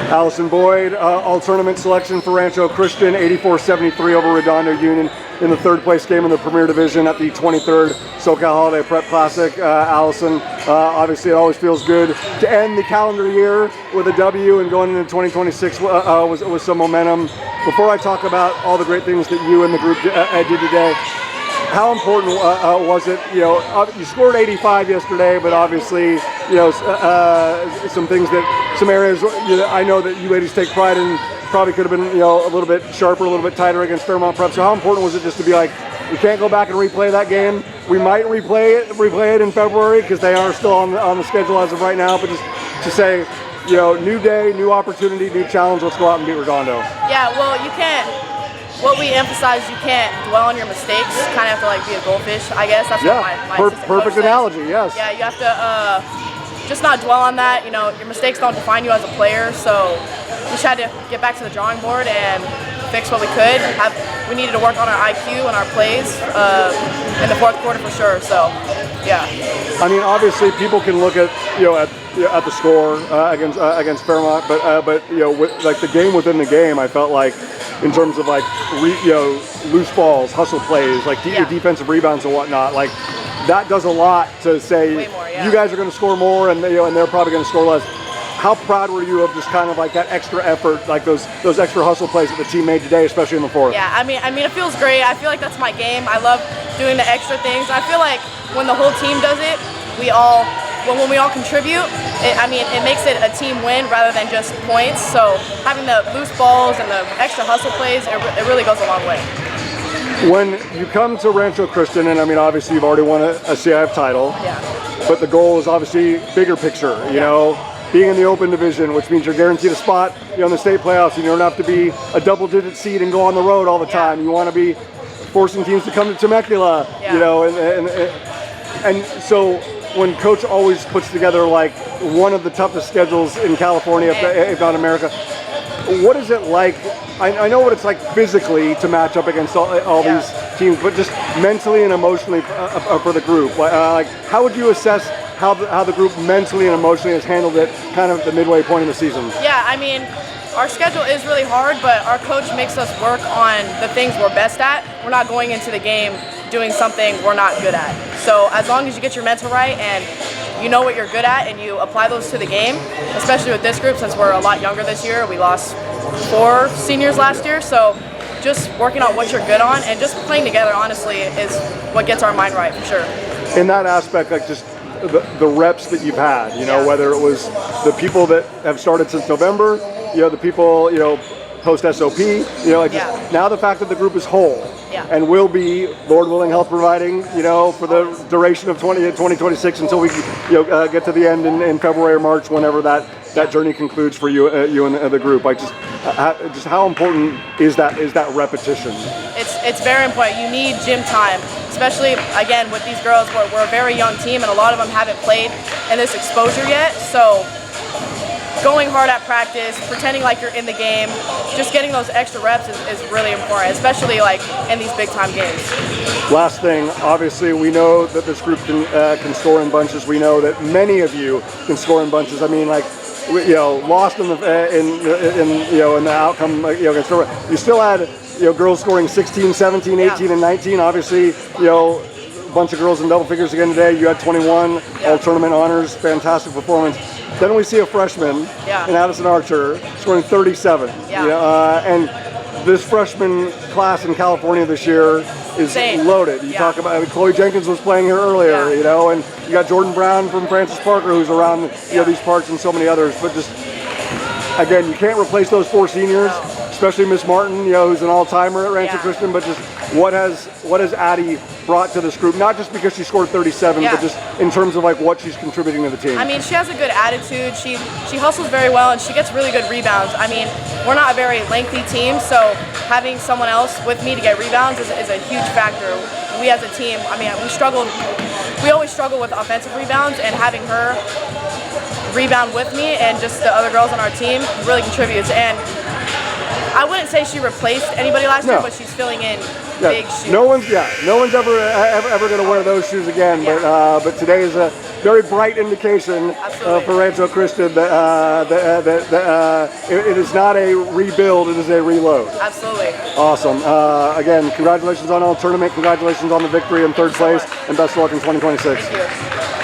Alyson Boyd, all-tournament selection for Rancho Christian, 84-73 over Redondo Union in the third place game in the Premier Division at the 23rd SoCal Holiday Prep Classic. Alyson, obviously it always feels good to end the calendar year with a W and going into 2026 with some momentum. Before I talk about all the great things that you and the group did today, how important was it? You know, you scored 85 yesterday, but obviously, you know, some areas I know that you ladies take pride in. Probably could have been, you know, a little bit sharper, a little bit tighter against Fairmont Prep. So how important was it just to be like, we can't go back and replay that game. We might replay it in February because they are still on the schedule as of right now. But just to say, you know, new day, new opportunity, new challenge. Let's go out and beat Redondo. Yeah, well, you can't. What we emphasize, you can't dwell on your mistakes. Kind of have to like be a goldfish, I guess. That's what my perfect analogy. Yes. Yeah, you have to just not dwell on that. You know, your mistakes don't define you as a player. So we just had to get back to the drawing board and fix what we could. We needed to work on our IQ and our plays in the fourth quarter for sure. So, yeah. I mean, obviously, people can look at at the score against Fairmont, but you know, like the game within the game, I felt like in terms of like loose balls, hustle plays, like defensive rebounds and whatnot, like that does a lot to say you guys are going to score more, and and they're probably going to score less. How proud were you of just kind of like that extra effort, like those extra hustle plays that the team made today, especially in the fourth? Yeah, I mean, it feels great. I feel like that's my game. I love doing the extra things. I feel like when the whole team does it, when we all contribute, it makes it a team win rather than just points. So having the loose balls and the extra hustle plays, it really goes a long way. When you come to Rancho Christian, and I mean, obviously you've already won a CIF title, but the goal is obviously bigger picture, you know, being in the open division, which means you're guaranteed a spot in the state playoffs. You don't have to be a double-digit seed and go on the road all the time. You want to be forcing teams to come to Temecula, you know, and so when coach always puts together like one of the toughest schedules in California, if not America, what is it like? I know what it's like physically to match up against all these teams, but just mentally and emotionally for the group. Like, how would you assess how the group mentally and emotionally has handled it kind of at the midway point of the season? Yeah, I mean, our schedule is really hard, but our coach makes us work on the things we're best at. We're not going into the game doing something we're not good at. So as long as you get your mental right and you know what you're good at and you apply those to the game, especially with this group since we're a lot younger this year. We lost 4 seniors last year, so just working on what you're good on and just playing together, honestly, is what gets our mind right for sure. In that aspect, like just the reps that you've had, you know, whether it was the people that have started since November, you know, the people, you know, post SOP, you know, like now the fact that the group is whole and will be, Lord willing, health providing, you know, for the duration of 2026 until we, get to the end in February or March, whenever that journey concludes for you and the group. Like just how important is that repetition? It's very important. You need gym time, especially again with these girls. We're a very young team, and a lot of them haven't played in this exposure yet. So going hard at practice, pretending like you're in the game, just getting those extra reps is really important, especially like in these big time games. Last thing, obviously we know that this group can score in bunches. We know that many of you can score in bunches. I mean, like, lost in the outcome, against Fairmont. You still had girls scoring 16, 17, 18, and 19. Obviously, a bunch of girls in double figures again today. You had 21 all tournament honors, fantastic performance. Then we see a freshman in Addison Archer scoring 37. And this freshman class in California this year is loaded. You talk about Chloe Jenkins was playing here earlier, and you got Jordan Brown from Francis Parker who's around these parts, and so many others. But just again, you can't replace those 4 seniors, especially Miss Martin, who's an all-timer at Rancho Christian. But just what has Addie brought to this group? Not just because she scored 37, but just in terms of like what she's contributing to the team. I mean, she has a good attitude. She hustles very well, and she gets really good rebounds. I mean, we're not a very lengthy team, so having someone else with me to get rebounds is a huge factor. We as a team, I mean, we always struggle with offensive rebounds, and having her rebound with me and just the other girls on our team really contributes. And I wouldn't say she replaced anybody last year, but she's filling in big shoes. No one's ever going to wear those shoes again. But today is very bright indication for Rancho Christian that it is not a rebuild, it is a reload. Absolutely. Awesome. Again, congratulations on all tournament, congratulations on the victory in third place, and best of luck in 2026. Thank you.